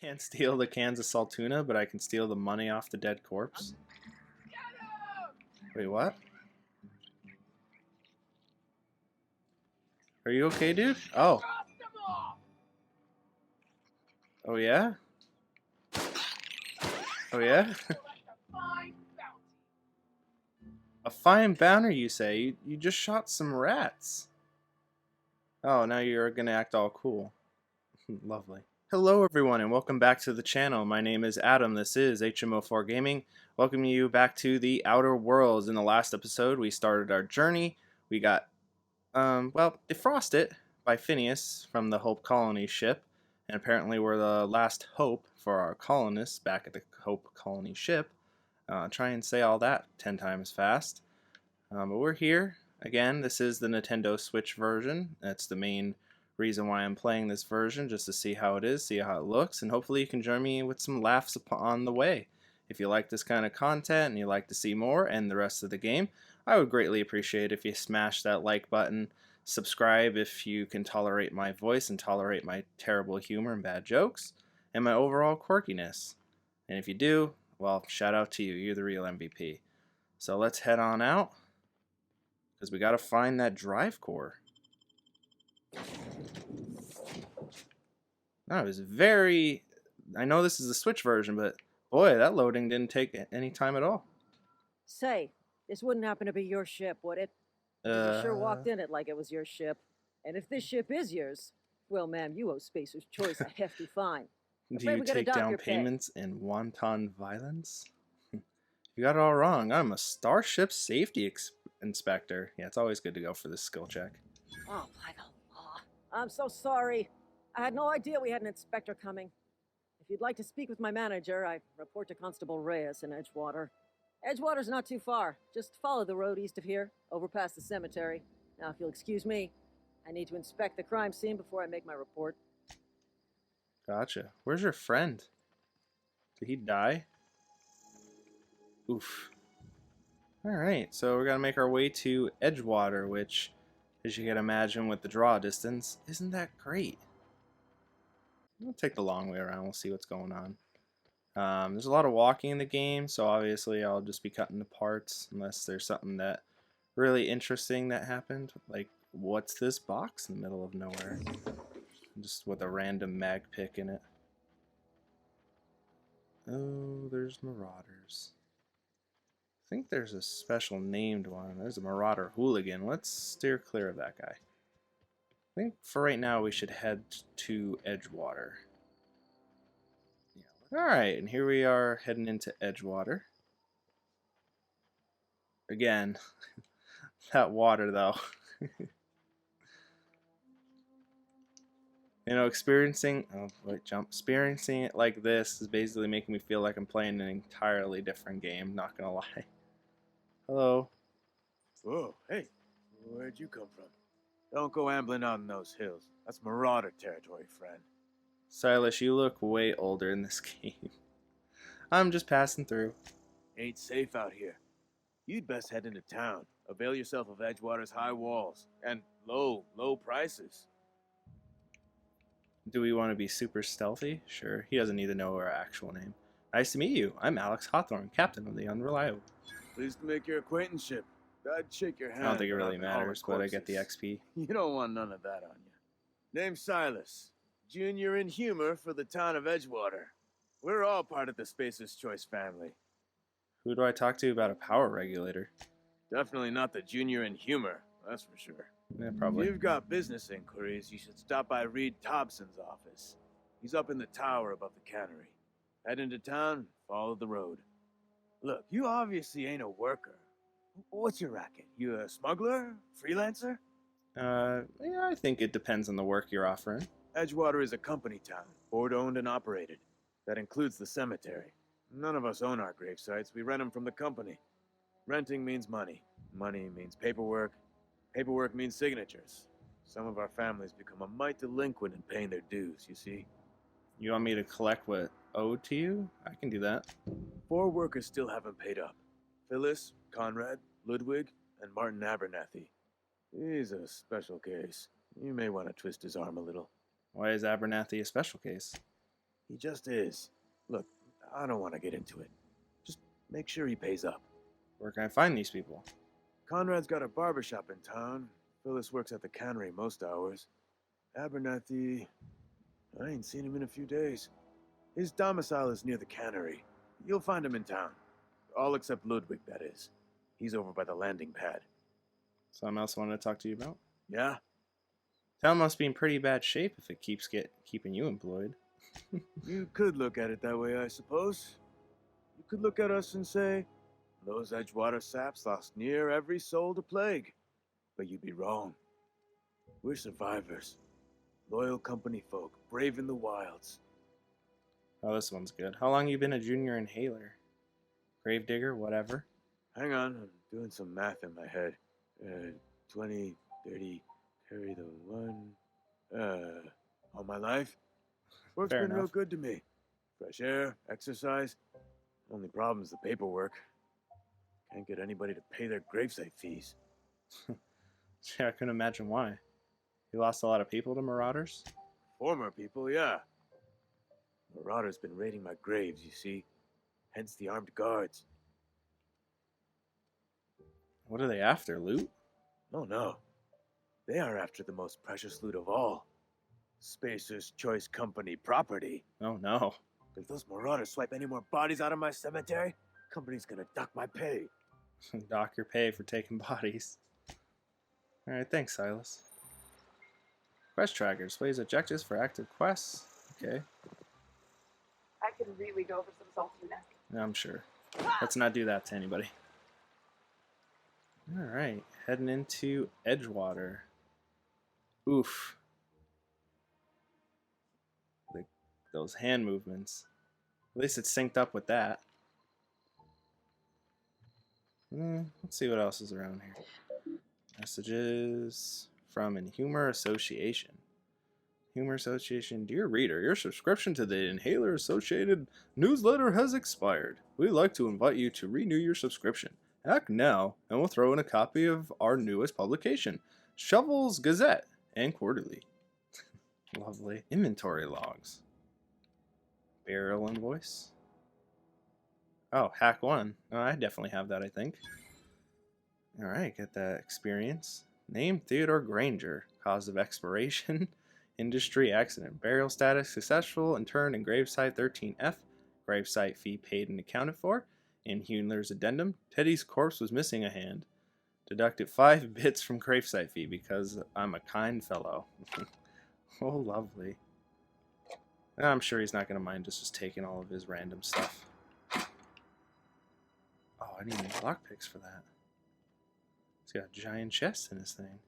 Can't steal the cans of Saltuna, but I can steal the money off the dead corpse. Wait, what? Are you okay, dude? Oh. Oh, yeah? Oh, yeah? A fine bounty, you say? You just shot some rats. Oh, now you're gonna act all cool. Lovely. Hello everyone and welcome back to the channel. My name is Adam. This is HMO4 Gaming. Welcoming you back to the Outer Worlds. In the last episode we started our journey. We got, defrosted by Phineas from the Hope Colony ship. And apparently we're the last hope for our colonists back at the Hope Colony ship. Try and say all that 10 times fast. But we're here. Again, this is the Nintendo Switch version. That's the main reason why I'm playing this version, just to see how it is, see how it looks, and hopefully you can join me with some laughs on the way. If you like this kind of content and you like to see more and the rest of the game, I would greatly appreciate if you smash that like button, subscribe if you can tolerate my voice and tolerate my terrible humor and bad jokes, and my overall quirkiness. And if you do, well, shout out to you, you're the real MVP. So let's head on out, because we gotta find that drive core. That was very... I know this is the Switch version, but boy, that loading didn't take any time at all. Say, this wouldn't happen to be your ship, would it? You sure walked in it like it was your ship. And if this ship is yours, well, ma'am, you owe Spacer's Choice a hefty fine. Do you take down payments in wanton violence? You got it all wrong. I'm a Starship Safety Inspector. Yeah, it's always good to go for this skill check. Oh, by the law. I'm so sorry. I had no idea we had an inspector coming. If you'd like to speak with my manager, I report to Constable Reyes in Edgewater. Edgewater's not too far. Just follow the road east of here, over past the cemetery. Now, if you'll excuse me, I need to inspect the crime scene before I make my report. Gotcha. Where's your friend? Did he die? Oof. Alright, so we're gonna make our way to Edgewater, which, as you can imagine with the draw distance, isn't that great. We'll take the long way around, we'll see what's going on. There's a lot of walking in the game, so obviously I'll just be cutting to parts unless there's something that really interesting that happened. Like, what's this box in the middle of nowhere? Just with a random mag pick in it. Oh, there's marauders. I think there's a special named one. There's a marauder hooligan. Let's steer clear of that guy. I think for right now we should head to Edgewater. Yeah. Alright, and here we are heading into Edgewater. Again, that water though. You know, experiencing it like this is basically making me feel like I'm playing an entirely different game, not gonna lie. Hello. Whoa, hey, where'd you come from? Don't go ambling out in those hills. That's marauder territory, friend. Silas, you look way older in this game. I'm just passing through. Ain't safe out here. You'd best head into town. Avail yourself of Edgewater's high walls and low prices. Do we want to be super stealthy? Sure, he doesn't need to know our actual name. Nice to meet you. I'm Alex Hawthorne, captain of the Unreliable. Pleased to make your acquaintanceship. I'd shake your hand. I don't think it really matters, but I get the XP. You don't want none of that on you. Name's Silas. Junior in humor for the town of Edgewater. We're all part of the Spacer's Choice family. Who do I talk to about a power regulator? Definitely not the junior in humor, that's for sure. Yeah, probably. If you've got business inquiries, you should stop by Reed Thompson's office. He's up in the tower above the cannery. Head into town, follow the road. Look, you obviously ain't a worker. What's your racket? You a smuggler? Freelancer? Yeah, I think it depends on the work you're offering. Edgewater is a company town, board-owned and operated. That includes the cemetery. None of us own our grave sites. We rent them from the company. Renting means money. Money means paperwork. Paperwork means signatures. Some of our families become a mite delinquent in paying their dues, you see. You want me to collect what owed to you? I can do that. 4 workers still haven't paid up. Phyllis, Conrad, Ludwig, and Martin Abernathy. He's a special case. You may want to twist his arm a little. Why is Abernathy a special case? He just is. Look, I don't want to get into it. Just make sure he pays up. Where can I find these people? Conrad's got a barbershop in town. Phyllis works at the cannery most hours. Abernathy, I ain't seen him in a few days. His domicile is near the cannery. You'll find him in town. All except Ludwig, that is. He's over by the landing pad. Something else I wanted to talk to you about? Yeah? Town must be in pretty bad shape if it keeps keeping you employed. You could look at it that way, I suppose. You could look at us and say, those Edgewater saps lost near every soul to plague. But you'd be wrong. We're survivors. Loyal company folk, brave in the wilds. Oh, this one's good. How long you been a junior inhaler? Gravedigger, whatever. Hang on, I'm doing some math in my head. 20, 30, carry the one. All my life? Work's Fair been real enough. good to me. Fresh air, exercise. Only problem's the paperwork. Can't get anybody to pay their gravesite fees. Yeah, I couldn't imagine why. You lost a lot of people to marauders? Former people, yeah. Marauders been raiding my graves, you see. Hence the armed guards. What are they after, loot? Oh no. They are after the most precious loot of all. Spacer's Choice Company property. Oh no. If those marauders swipe any more bodies out of my cemetery, company's gonna dock my pay. Dock your pay for taking bodies. Alright, thanks, Silas. Quest tracker displays objectives for active quests. Okay, I could really go for some salty neck. I'm sure. Let's not do that to anybody. Alright, heading into Edgewater. Oof. Like those hand movements. At least it's synced up with that. Let's see what else is around here. Messages from Humor Association. Humor Association, dear reader, your subscription to the Inhaler Associated newsletter has expired. We'd like to invite you to renew your subscription. Act now, and we'll throw in a copy of our newest publication, Shovel's Gazette and Quarterly. Lovely. Inventory logs. Burial invoice. Oh, hack 1. Oh, I definitely have that, I think. Alright, get that experience. Name Theodore Granger. Cause of expiration. Industry accident. Burial status successful. Interned in gravesite 13F. Gravesite fee paid and accounted for. In Huenler's addendum, Teddy's corpse was missing a hand. Deducted 5 bits from gravesite fee because I'm a kind fellow. Oh, lovely. I'm sure he's not going to mind just taking all of his random stuff. Oh, I need lockpicks for that. He's got a giant chest in his thing.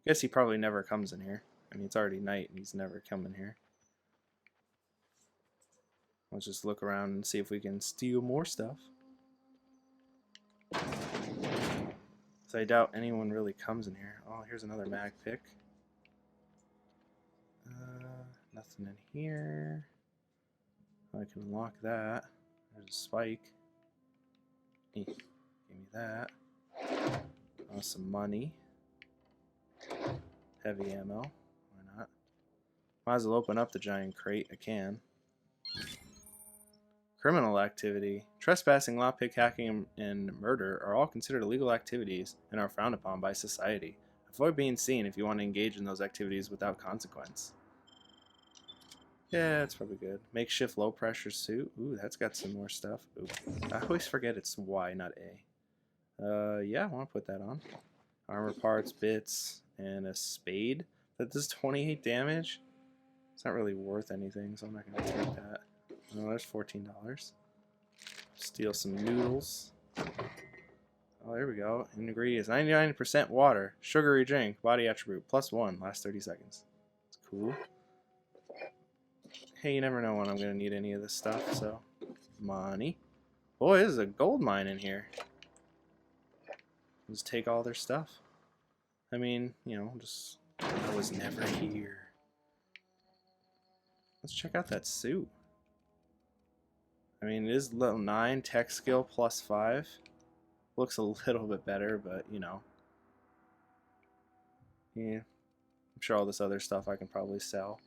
Guess he probably never comes in here. I mean, it's already night and he's never coming here. Let's just look around and see if we can steal more stuff. So I doubt anyone really comes in here. Oh, here's another mag pick. Nothing in here. I can unlock that. There's a spike. Give me that. Some money. Heavy ammo. Why not? Might as well open up the giant crate. I can. Criminal activity. Trespassing, lockpick hacking, and murder are all considered illegal activities and are frowned upon by society. Avoid being seen if you want to engage in those activities without consequence. Yeah, that's probably good. Makeshift low pressure suit. Ooh, that's got some more stuff. Ooh. I always forget it's Y, not A. Yeah, I want to put that on. Armor parts, bits, and a spade. That does 28 damage. It's not really worth anything, so I'm not going to take that. Oh, there's $14. Steal some noodles. Oh, there we go. Ingredients: 99% water, sugary drink, body attribute, +1, last 30 seconds. It's cool. Hey, you never know when I'm going to need any of this stuff, so. Money. Boy, this is a gold mine in here. Just take all their stuff. I mean, you know, just. I was never here. Let's check out that suit. I mean, it is level 9, tech skill +5. Looks a little bit better, but, you know. Yeah. I'm sure all this other stuff I can probably sell.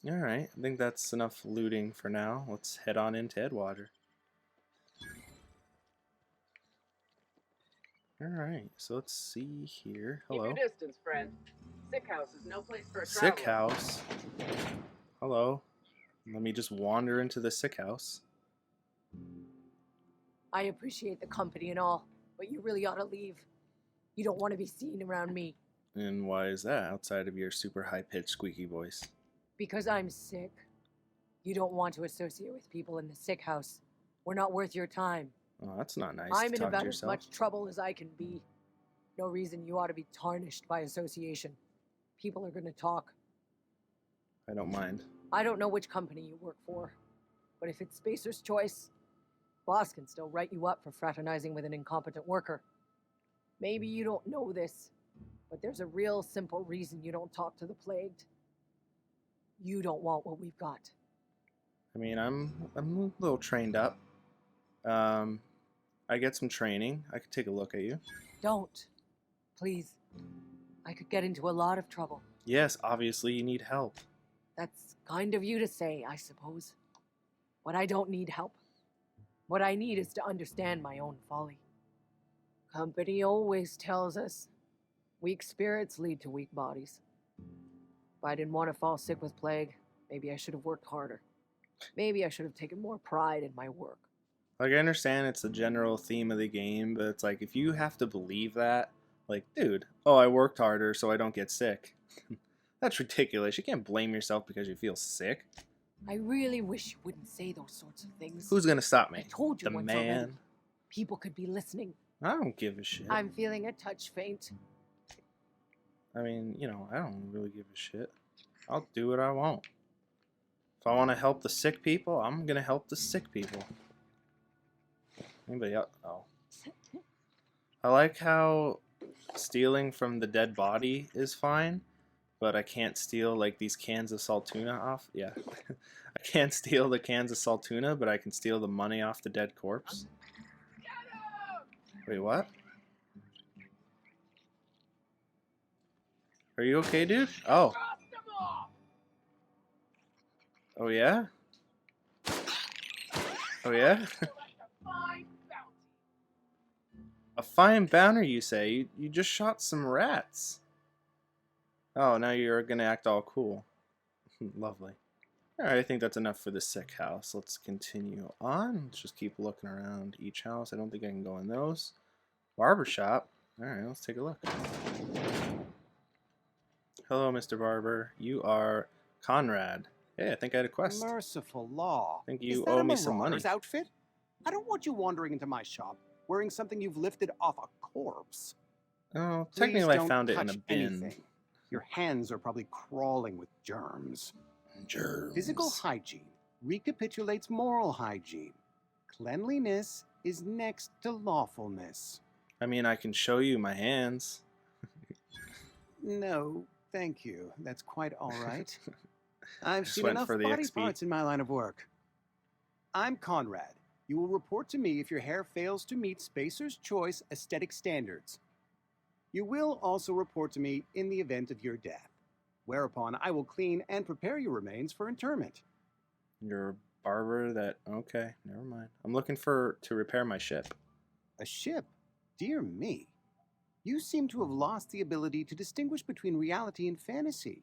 Alright, I think that's enough looting for now. Let's head on into Edgewater. Alright, so let's see here. Keep Hello. your distance, friend. Sick house is no place for a Sick traveler. house. Hello. Let me just wander into the sick house. I appreciate the company and all, but you really ought to leave. You don't want to be seen around me. And why is that outside of your super high-pitched squeaky voice? Because I'm sick. You don't want to associate with people in the sick house. We're not worth your time. Oh, that's not nice I'm to in talk about to as yourself. much trouble as I can be. No reason you ought to be tarnished by association. People are going to talk. I don't mind. I don't know which company you work for, but if it's Spacer's choice, boss can still write you up for fraternizing with an incompetent worker. Maybe you don't know this, but there's a real simple reason you don't talk to the plagued. You don't want what we've got. I mean, I'm a little trained up. I get some training. I could take a look at you. Don't. Please. I could get into a lot of trouble. Yes, obviously you need help. That's kind of you to say, I suppose. But I don't need help. What I need is to understand my own folly. Company always tells us weak spirits lead to weak bodies. If I didn't want to fall sick with plague, maybe I should have worked harder. Maybe I should have taken more pride in my work. Like, I understand it's the general theme of the game, but it's like, if you have to believe that, like, dude, oh, I worked harder so I don't get sick. That's ridiculous. You can't blame yourself because you feel sick. I really wish you wouldn't say those sorts of things. Who's gonna stop I me? told you The once already. man? People could be listening. I don't give a shit. I'm feeling a touch faint. I mean, you know, I don't really give a shit. I'll do what I want. If I want to help the sick people, I'm gonna help the sick people. Anybody else? Oh. I like how stealing from the dead body is fine, but I can't steal, like, these cans of salt tuna off. Yeah. I can't steal the cans of salt tuna, but I can steal the money off the dead corpse. Wait, what? Are you okay, dude? Oh. Oh, yeah? Oh, yeah? A fine bounty, you say? You just shot some rats. Oh, now you're gonna act all cool. Lovely. Alright, I think that's enough for the sick house. Let's continue on. Let's just keep looking around each house. I don't think I can go in those. Barbershop. Alright, let's take a look. Hello, Mr. Barber. You are Conrad. Hey, I think I had a quest. Merciful law. I think you Is that owe a me some money. marauder's outfit? I don't want you wandering into my shop wearing something you've lifted off a corpse. Oh, Please technically I don't found it in a touch bin. anything. Your hands are probably crawling with germs. Germs. Physical hygiene recapitulates moral hygiene. Cleanliness is next to lawfulness. I mean, I can show you my hands. No, thank you. That's quite all right. I've Just seen went enough for the body XP. parts in my line of work. I'm Conrad. You will report to me if your hair fails to meet Spacer's Choice aesthetic standards. You will also report to me in the event of your death, whereupon I will clean and prepare your remains for interment. You're a barber that... Okay, never mind. I'm looking to repair my ship. A ship? Dear me. You seem to have lost the ability to distinguish between reality and fantasy.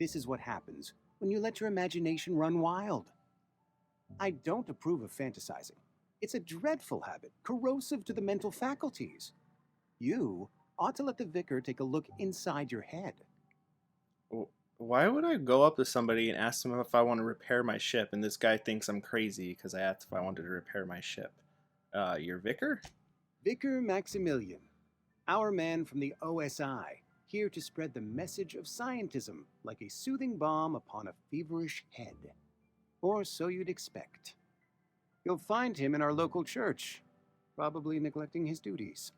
This is what happens when you let your imagination run wild. I don't approve of fantasizing. It's a dreadful habit, corrosive to the mental faculties. You ought to let the vicar take a look inside your head. Why would I go up to somebody and ask them if I want to repair my ship, and this guy thinks I'm crazy because I asked if I wanted to repair my ship? Your vicar? Vicar Maximilian, our man from the OSI, here to spread the message of scientism like a soothing balm upon a feverish head. Or so you'd expect. You'll find him in our local church, probably neglecting his duties.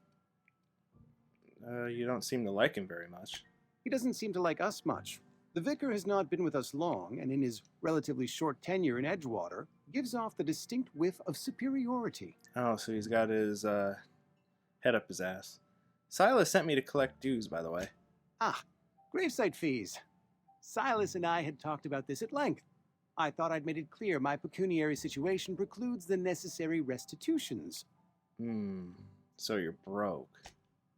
You don't seem to like him very much. He doesn't seem to like us much. The vicar has not been with us long, and in his relatively short tenure in Edgewater, gives off the distinct whiff of superiority. Oh, so he's got his head up his ass. Silas sent me to collect dues, by the way. Ah, gravesite fees. Silas and I had talked about this at length. I thought I'd made it clear my pecuniary situation precludes the necessary restitutions. So you're broke.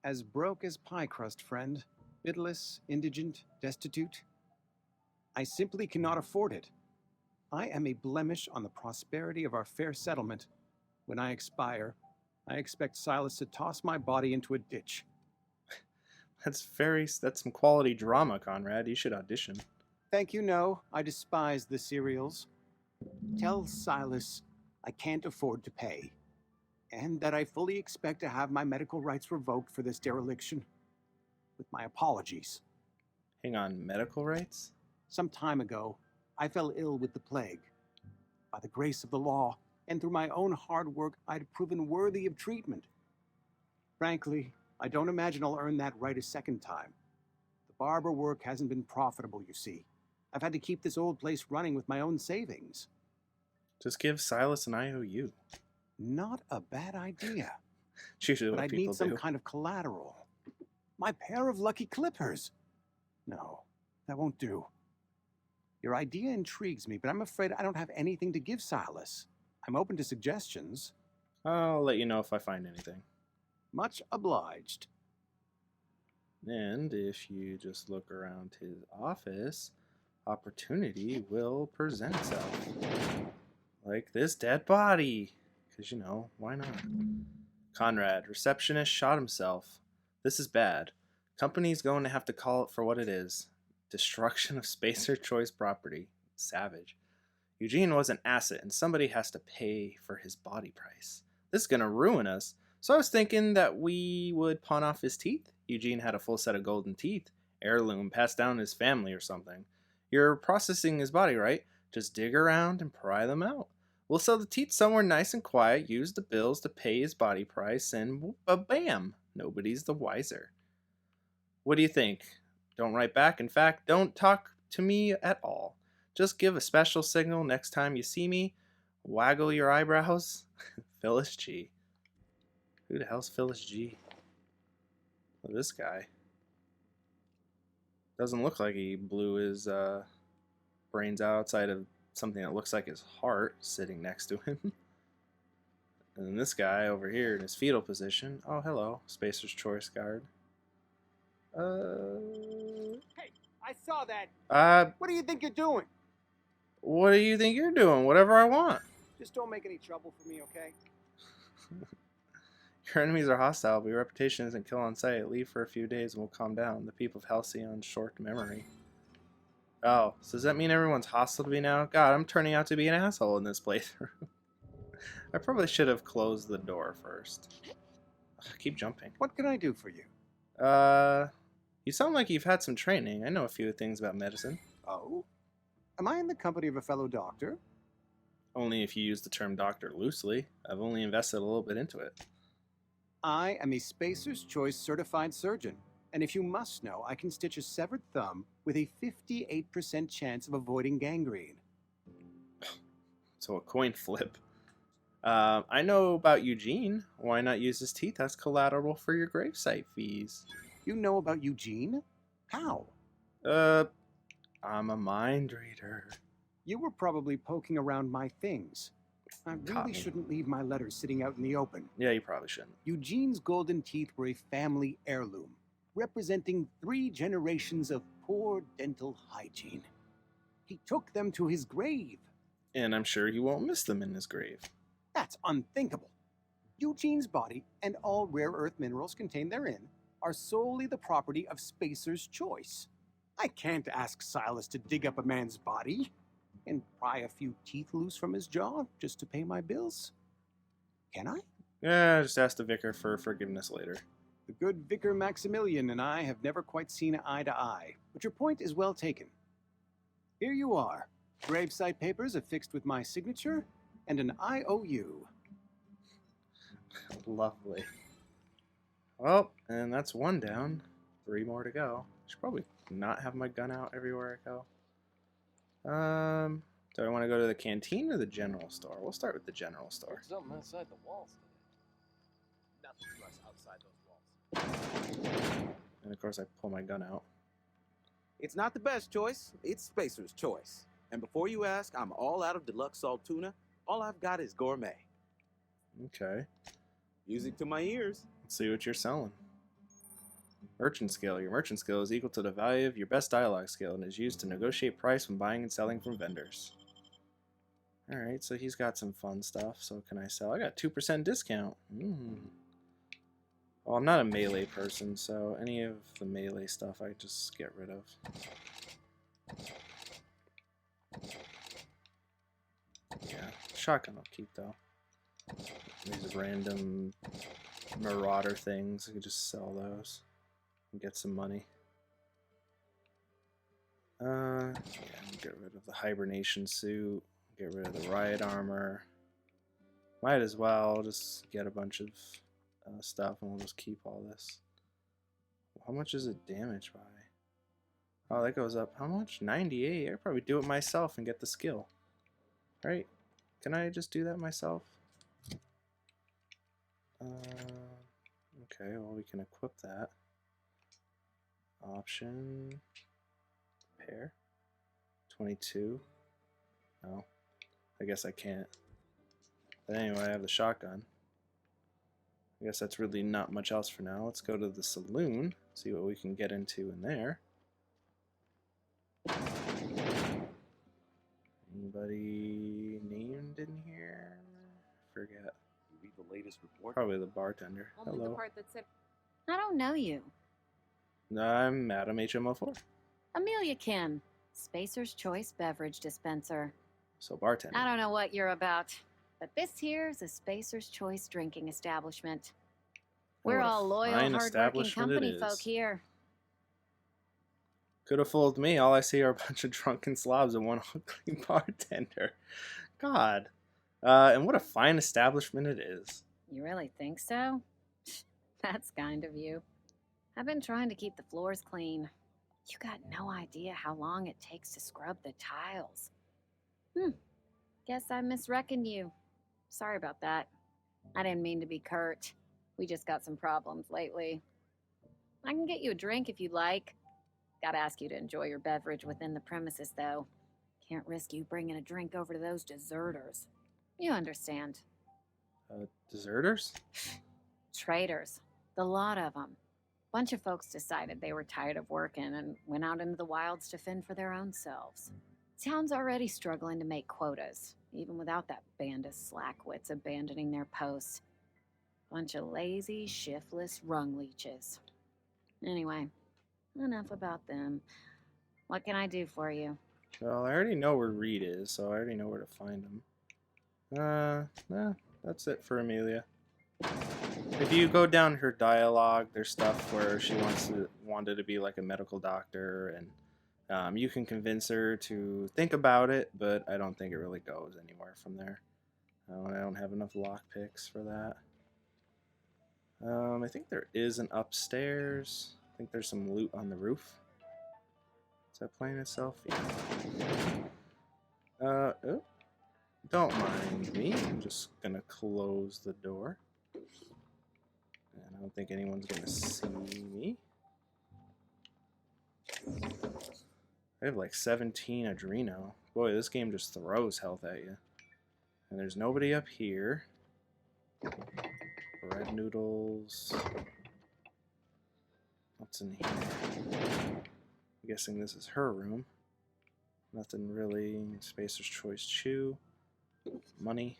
As broke as pie crust, friend. Bidless, indigent, destitute. I simply cannot afford it. I am a blemish on the prosperity of our fair settlement. When I expire, I expect Silas to toss my body into a ditch. That's some quality drama, Conrad. You should audition. Thank you, no. I despise the serials. Tell Silas I can't afford to pay, and that I fully expect to have my medical rights revoked for this dereliction. With my apologies. Hang on, medical rights? Some time ago, I fell ill with the plague. By the grace of the law, and through my own hard work, I'd proven worthy of treatment. Frankly, I don't imagine I'll earn that right a second time. The barber work hasn't been profitable, you see. I've had to keep this old place running with my own savings. Just give Silas an IOU. Not a bad idea. It's usually But what I'd people need some do. kind of collateral. My pair of lucky clippers. No, that won't do. Your idea intrigues me, but I'm afraid I don't have anything to give Silas. I'm open to suggestions. I'll let you know if I find anything. Much obliged. And if you just look around his office, opportunity will present itself. Like this dead body. Because, you know, why not? Conrad, receptionist, shot himself. This is bad. Company's going to have to call it for what it is. Destruction of Spacer Choice property. Savage. Eugene was an asset, and somebody has to pay for his body price. This is going to ruin us. So I was thinking that we would pawn off his teeth. Eugene had a full set of golden teeth. Heirloom, passed down to his family or something. You're processing his body, right? Just dig around and pry them out. We'll sell the teeth somewhere nice and quiet, use the bills to pay his body price, and bam! Nobody's the wiser. What do you think? Don't write back. In fact, don't talk to me at all. Just give a special signal next time you see me. Waggle your eyebrows. Phyllis G. Who the hell's Phyllis G? Well, this guy. Doesn't look like he blew his brains out outside of something that looks like his heart sitting next to him. And then this guy over here in his fetal position. Oh, hello. Spacer's Choice guard. Hey, I saw that. What do you think you're doing? What do you think you're doing? Whatever I want. Just don't make any trouble for me, okay? Your enemies are hostile, but your reputation isn't kill on sight. Leave for a few days and we'll calm down. The people of Halcyon short memory. Oh, so does that mean everyone's hostile to me now? God, I'm turning out to be an asshole in this playthrough. I probably should have closed the door first. Ugh, I keep jumping. What can I do for you? You sound like you've had some training. I know a few things about medicine. Oh? Am I in the company of a fellow doctor? Only if you use the term doctor loosely. I've only invested a little bit into it. I am a Spacer's Choice certified surgeon, and if you must know, I can stitch a severed thumb with a 58% chance of avoiding gangrene. So a coin flip. I know about Eugene. Why not use his teeth as collateral for your gravesite fees? You know about Eugene? How? I'm a mind reader. You were probably poking around my things. I Caught really me. shouldn't leave my letters sitting out in the open. Yeah, you probably shouldn't. Eugene's golden teeth were a family heirloom, representing 3 generations of poor dental hygiene. He took them to his grave. And I'm sure he won't miss them in his grave. That's unthinkable. Eugene's body and all rare earth minerals contained therein are solely the property of Spacer's Choice. I can't ask Silas to dig up a man's body and pry a few teeth loose from his jaw just to pay my bills. Can I? Yeah, just ask the vicar for forgiveness later. The good Vicar Maximilian and I have never quite seen eye to eye, but your point is well taken. Here you are. Gravesite papers affixed with my signature and an IOU. Lovely. Well, and that's 1 down. 3 more to go. Should probably not have my gun out everywhere I go. Do I want to go to the canteen or the general store? We'll start with the general store. Something outside the walls today. Nothing to us outside those walls. And of course I pull my gun out. It's not the best choice, it's Spacer's choice. And before you ask, I'm all out of deluxe salt tuna. All I've got is gourmet. Okay. Music to my ears. Let's see what you're selling. Merchant skill. Your merchant skill is equal to the value of your best dialogue skill and is used to negotiate price when buying and selling from vendors. Alright, so he's got some fun stuff. So can I sell? I got 2% discount. Well, I'm not a melee person, so any of the melee stuff I just get rid of. Yeah, shotgun I'll keep though. These random marauder things, I could just sell those and get some money. Yeah, get rid of the hibernation suit, get rid of the riot armor. Might as well just get a bunch of stuff and we'll just keep all this. How much is it damaged by? Oh, that goes up how much? 98. I could probably do it myself and get the skill. Right? Can I just do that myself? Okay, well we can equip that. Option. Repair. 22. No. I guess I can't. But anyway, I have the shotgun. I guess that's really not much else for now. Let's go to the saloon, see what we can get into in there. Anybody named in here? Forget. You read the latest report? Probably the bartender. Only the Hello. part that said I don't know you. I'm Madam HMO4. Amelia Kim, Spacer's Choice Beverage Dispenser. So bartender. I don't know what you're about, but this here's a Spacer's Choice drinking establishment. We're what a all loyal, fine hardworking establishment it company is. folk here. Could have fooled me. All I see are a bunch of drunken slobs and one ugly bartender. God. And what a fine establishment it is. You really think so? That's kind of you. I've been trying to keep the floors clean. You got no idea how long it takes to scrub the tiles. Guess I misreckoned you. Sorry about that. I didn't mean to be curt. We just got some problems lately. I can get you a drink if you'd like. Gotta ask you to enjoy your beverage within the premises, though. Can't risk you bringing a drink over to those deserters. You understand. Deserters? Traitors. The lot of them. Bunch of folks decided they were tired of working and went out into the wilds to fend for their own selves. Town's already struggling to make quotas, even without that band of slackwits abandoning their posts. Bunch of lazy, shiftless rung leeches. Anyway, enough about them. What can I do for you? Well, I already know where Reed is, so I already know where to find him. Nah, that's it for Amelia. If you go down her dialogue, there's stuff where she wanted to be like a medical doctor, and you can convince her to think about it, but I don't think it really goes anywhere from there. I don't have enough lockpicks for that. I think there is an upstairs. I think there's some loot on the roof. Is that playing itself? Yeah. Oh. Don't mind me. I'm just gonna close the door. And I don't think anyone's gonna see me. I have like 17 Adreno. Boy, this game just throws health at you. And there's nobody up here. Bread noodles. What's in here? I'm guessing this is her room. Nothing really. Spacer's Choice Chew. Money.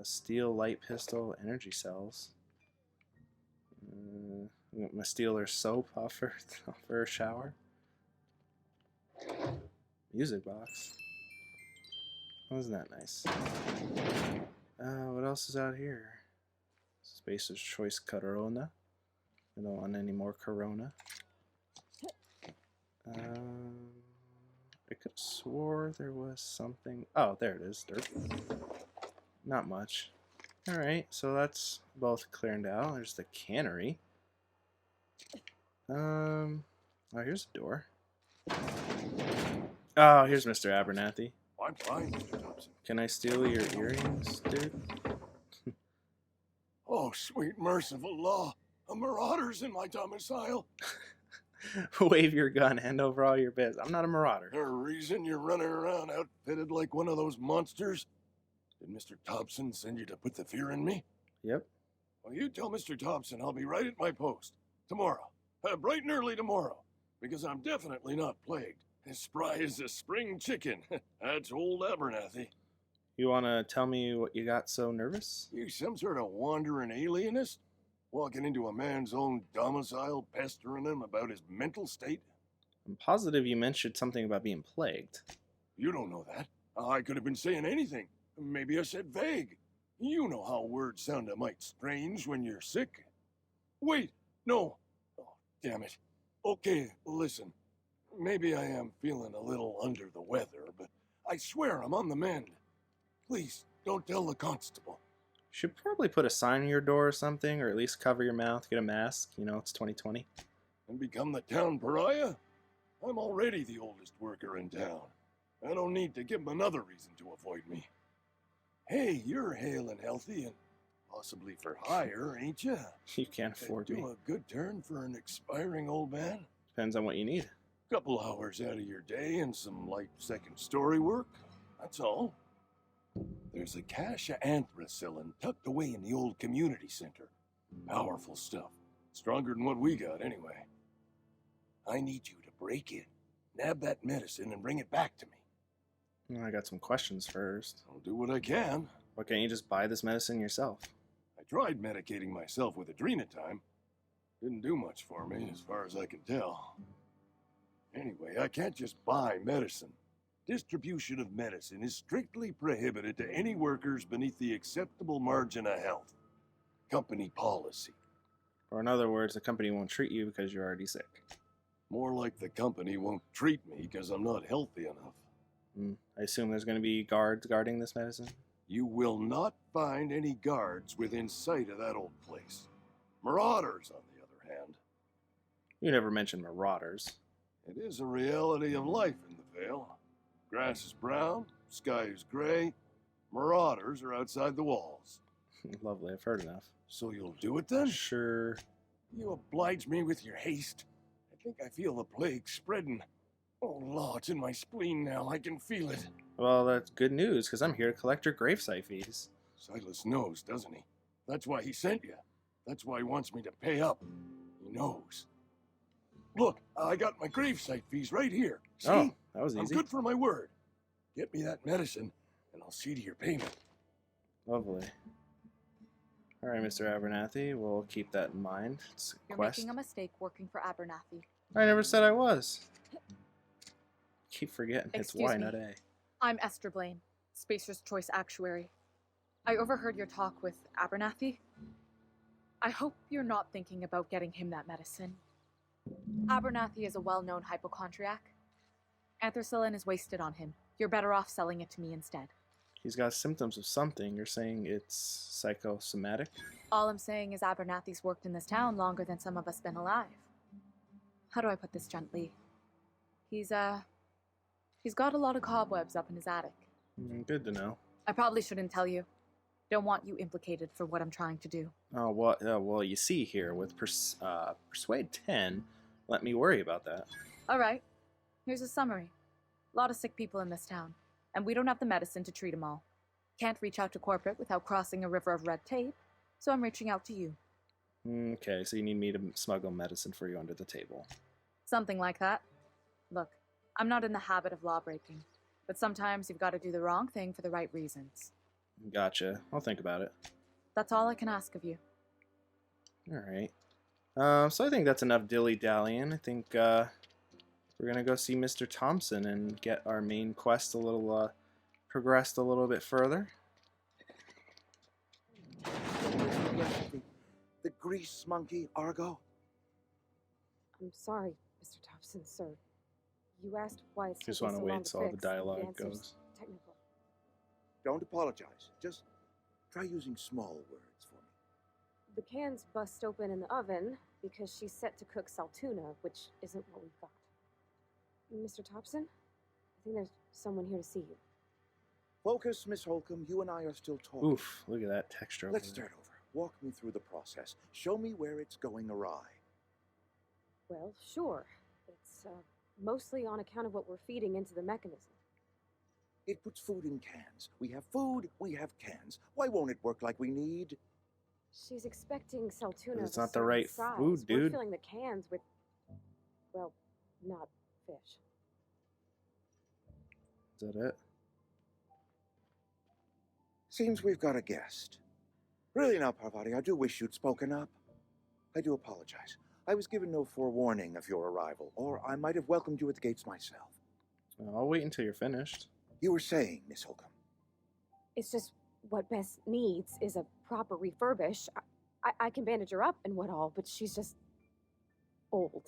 Steel light pistol. Energy cells. I'm gonna steal her soap off her shower. Music box. Wasn't that nice? What else is out here? Spacer's Choice Corona. I don't want any more Corona. I could have swore there was something. Oh, there it is. Dirt. Not much. Alright, so that's both cleared out. There's the cannery. Oh, here's a door. Oh, here's Mr. Abernathy. I'm fine, Mr. Thompson. Can I steal your earrings, dude? Oh, sweet merciful law. A marauder's in my domicile. Wave your gun, hand over all your bits. I'm not a marauder. There a reason you're running around outfitted like one of those monsters? Did Mr. Thompson send you to put the fear in me? Yep. Well, you tell Mr. Thompson I'll be right at my post. Tomorrow. Bright and early tomorrow. Because I'm definitely not plagued. As spry as a spring chicken. That's old Abernathy. You want to tell me what you got so nervous? You some sort of wandering alienist? Walking into a man's own domicile, pestering him about his mental state? I'm positive you mentioned something about being plagued. You don't know that. I could have been saying anything. Maybe I said vague. You know how words sound a mite strange when you're sick. Wait, no. Oh, damn it. Okay, listen. Maybe I am feeling a little under the weather, but I swear I'm on the mend. Please, don't tell the constable. Should probably put a sign on your door or something, or at least cover your mouth, get a mask. You know, it's 2020. And become the town pariah? I'm already the oldest worker in town. I don't need to give him another reason to avoid me. Hey, you're hale and healthy and possibly for hire, ain't you? You can't afford me. Do a good turn for an expiring old man? Depends on what you need. Couple hours out of your day and some light second story work. That's all. There's a cache of anthracillin tucked away in the old community center. Powerful stuff. Stronger than what we got, anyway. I need you to break in, nab that medicine, and bring it back to me. I got some questions first. I'll do what I can. Why can't you just buy this medicine yourself? I tried medicating myself with adrenatime. Didn't do much for me, as far as I can tell. Anyway, I can't just buy medicine. Distribution of medicine is strictly prohibited to any workers beneath the acceptable margin of health. Company policy. Or in other words, the company won't treat you because you're already sick. More like the company won't treat me because I'm not healthy enough. I assume there's going to be guards guarding this medicine? You will not find any guards within sight of that old place. Marauders, on the other hand. You never mentioned marauders. It is a reality of life in the Vale. Grass is brown, sky is gray. Marauders are outside the walls. Lovely, I've heard enough. So you'll do it then? Sure. You oblige me with your haste. I think I feel the plague spreading. Oh, Law, it's in my spleen now. I can feel it. Well, that's good news, because I'm here to collect your gravesite fees. Silas knows, doesn't he? That's why he sent you. That's why he wants me to pay up. He knows. Look, I got my gravesite fees right here. See? Oh, that was I'm easy. good for my word. Get me that medicine, and I'll see to your payment. Lovely. All right, Mr. Abernathy, we'll keep that in mind. It's a You're quest. making a mistake working for Abernathy. I never said I was. Keep forgetting. It's Excuse Y, me. not A. I'm Esther Blaine, Spacer's Choice Actuary. I overheard your talk with Abernathy. I hope you're not thinking about getting him that medicine. Abernathy is a well-known hypochondriac. Anthracillin is wasted on him. You're better off selling it to me instead. He's got symptoms of something. You're saying it's psychosomatic? All I'm saying is Abernathy's worked in this town longer than some of us been alive. How do I put this gently? He's got a lot of cobwebs up in his attic. Good to know. I probably shouldn't tell you. Don't want you implicated for what I'm trying to do. Oh, well, you see here, with Persuade 10, let me worry about that. All right. Here's a summary. A lot of sick people in this town, and we don't have the medicine to treat them all. Can't reach out to corporate without crossing a river of red tape, so I'm reaching out to you. Okay, so you need me to smuggle medicine for you under the table. Something like that. Look, I'm not in the habit of law breaking, but sometimes you've got to do the wrong thing for the right reasons. Gotcha. I'll think about it. That's all I can ask of you. Alright. So I think that's enough dilly-dallying. I think, we're gonna go see Mr. Thompson and get our main quest a little, progressed a little bit further. The grease monkey, Argo? I'm sorry, Mr. Thompson, sir. You asked why it's Just taking want so to long wait to till all the fix. dialogue answer's goes. Technical. Don't apologize. Just try using small words for me. The cans bust open in the oven because she's set to cook saltuna, which isn't what we've got. Mr. Thompson, I think there's someone here to see you. Focus, Miss Holcomb. You and I are still talking. Oof, look at that texture over Let's there. start over. Walk me through the process. Show me where it's going awry. Well, sure. It's mostly on account of what we're feeding into the mechanism. It puts food in cans. We have food, we have cans. Why won't it work like we need? She's expecting Saltuna It's of a not the certain right size. food, We're dude. filling the cans with, well, not fish. Is that it? Seems we've got a guest. Really now, Parvati, I do wish you'd spoken up. I do apologize. I was given no forewarning of your arrival, or I might have welcomed you at the gates myself. I'll wait until you're finished. You were saying, Miss Holcomb. It's just what Bess needs is a proper refurbish. I can bandage her up and what all, but she's just old.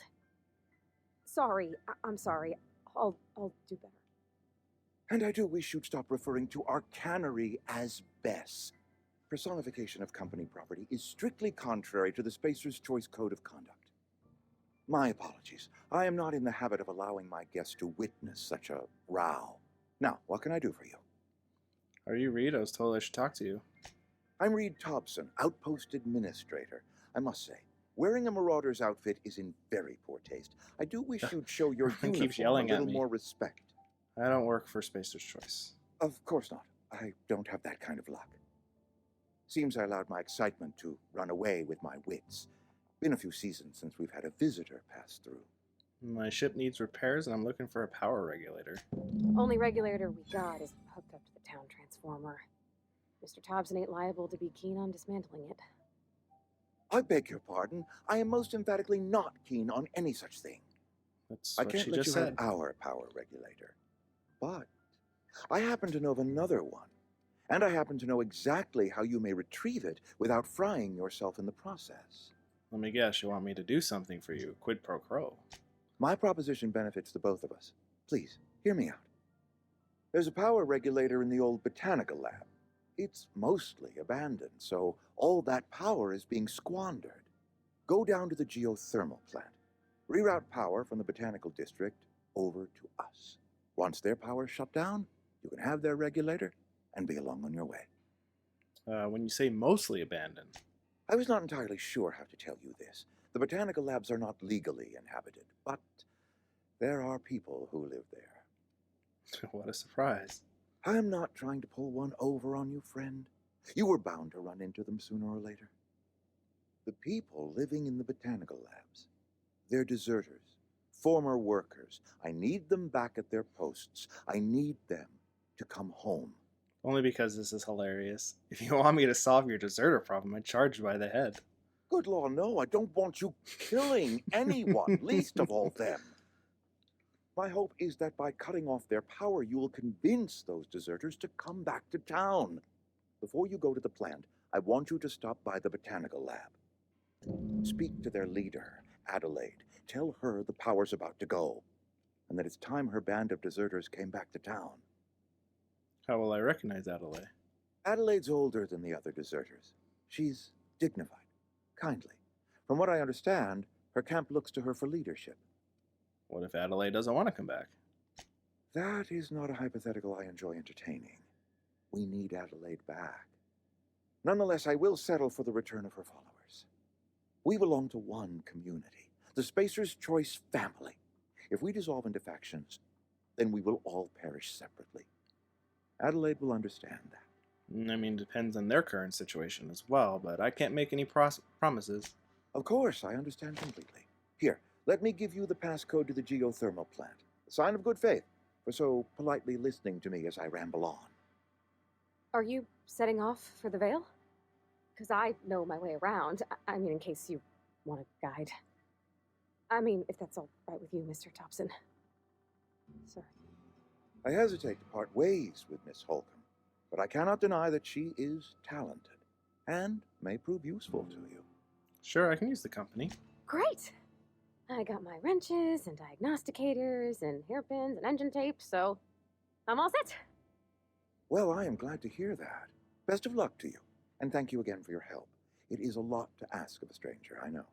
Sorry, I'm sorry. I'll do better. And I do wish you'd stop referring to our cannery as Bess. Personification of company property is strictly contrary to the Spacer's Choice Code of Conduct. My apologies. I am not in the habit of allowing my guests to witness such a row. Now, what can I do for you? Are you Reed? I was told I should talk to you. I'm Reed Thompson, Outpost Administrator. I must say, wearing a Marauder's outfit is in very poor taste. I do wish you'd show your He keeps uniform yelling a at little me. more respect. I don't work for Spacer's Choice. Of course not. I don't have that kind of luck. Seems I allowed my excitement to run away with my wits. Been a few seasons since we've had a visitor pass through. My ship needs repairs, and I'm looking for a power regulator. Only regulator we got is hooked up to the town transformer. Mr. Thompson ain't liable to be keen on dismantling it. I beg your pardon. I am most emphatically not keen on any such thing. That's I what can't she let just you said. have our power regulator. But I happen to know of another one. And I happen to know exactly how you may retrieve it without frying yourself in the process. Let me guess, you want me to do something for you. Quid pro quo. My proposition benefits the both of us. Please, hear me out. There's a power regulator in the old botanical lab. It's mostly abandoned, so all that power is being squandered. Go down to the geothermal plant. Reroute power from the botanical district over to us. Once their power's shut down, you can have their regulator and be along on your way. When you say mostly abandoned. I was not entirely sure how to tell you this. The botanical labs are not legally inhabited, but there are people who live there. What a surprise. I am not trying to pull one over on you, friend. You were bound to run into them sooner or later. The people living in the botanical labs, they're deserters, former workers. I need them back at their posts. I need them to come home. Only because this is hilarious. If you want me to solve your deserter problem, I'd charge you by the head. Good Lord, no, I don't want you killing anyone, least of all them. My hope is that by cutting off their power, you will convince those deserters to come back to town. Before you go to the plant, I want you to stop by the botanical lab. Speak to their leader, Adelaide. Tell her the power's about to go, and that it's time her band of deserters came back to town. How will I recognize Adelaide? Adelaide's older than the other deserters. She's dignified, kindly. From what I understand, her camp looks to her for leadership. What if Adelaide doesn't want to come back? That is not a hypothetical I enjoy entertaining. We need Adelaide back. Nonetheless, I will settle for the return of her followers. We belong to one community, the Spacer's Choice family. If we dissolve into factions, then we will all perish separately. Adelaide will understand that. I mean, depends on their current situation as well, but I can't make any promises. Of course, I understand completely. Here, let me give you the passcode to the geothermal plant. A sign of good faith for so politely listening to me as I ramble on. Are you setting off for the Vale? Because I know my way around. I mean, in case you want a guide. I mean, if that's all right with you, Mr. Thompson. Sorry. I hesitate to part ways with Miss Holcomb, but I cannot deny that she is talented and may prove useful to you. Sure, I can use the company. Great! I got my wrenches and diagnosticators and hairpins and engine tape, so I'm all set. Well, I am glad to hear that. Best of luck to you, and thank you again for your help. It is a lot to ask of a stranger, I know.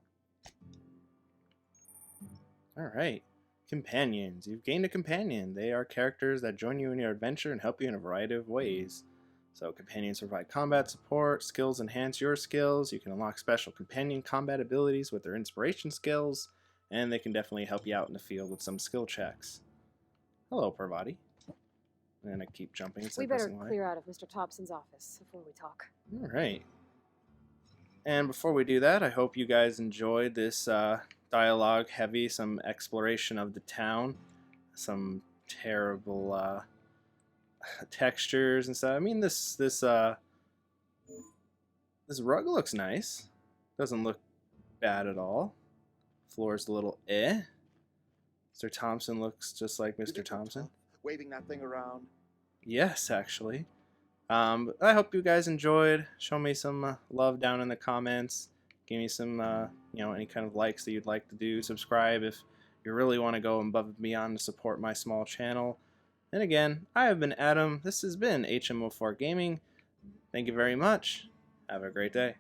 Alright. Companions. You've gained a companion. They are characters that join you in your adventure and help you in a variety of ways. So companions provide combat support, skills enhance your skills, you can unlock special companion combat abilities with their inspiration skills, and they can definitely help you out in the field with some skill checks. Hello, Parvati. I'm gonna keep jumping instead We of better pressing Y. clear out of Mr. Thompson's office before we talk. All right. And before we do that, I hope you guys enjoyed this dialogue heavy, some exploration of the town, some terrible textures and stuff. I mean, this rug looks nice. Doesn't look bad at all. Floor's a little eh. Mr. Thompson looks just like Mr. Thompson. Waving that thing around. Yes, actually. But I hope you guys enjoyed. Show me some love down in the comments. Give me some, any kind of likes that you'd like to do. Subscribe if you really want to go above and beyond to support my small channel. And again, I have been Adam. This has been HMO4 Gaming. Thank you very much. Have a great day.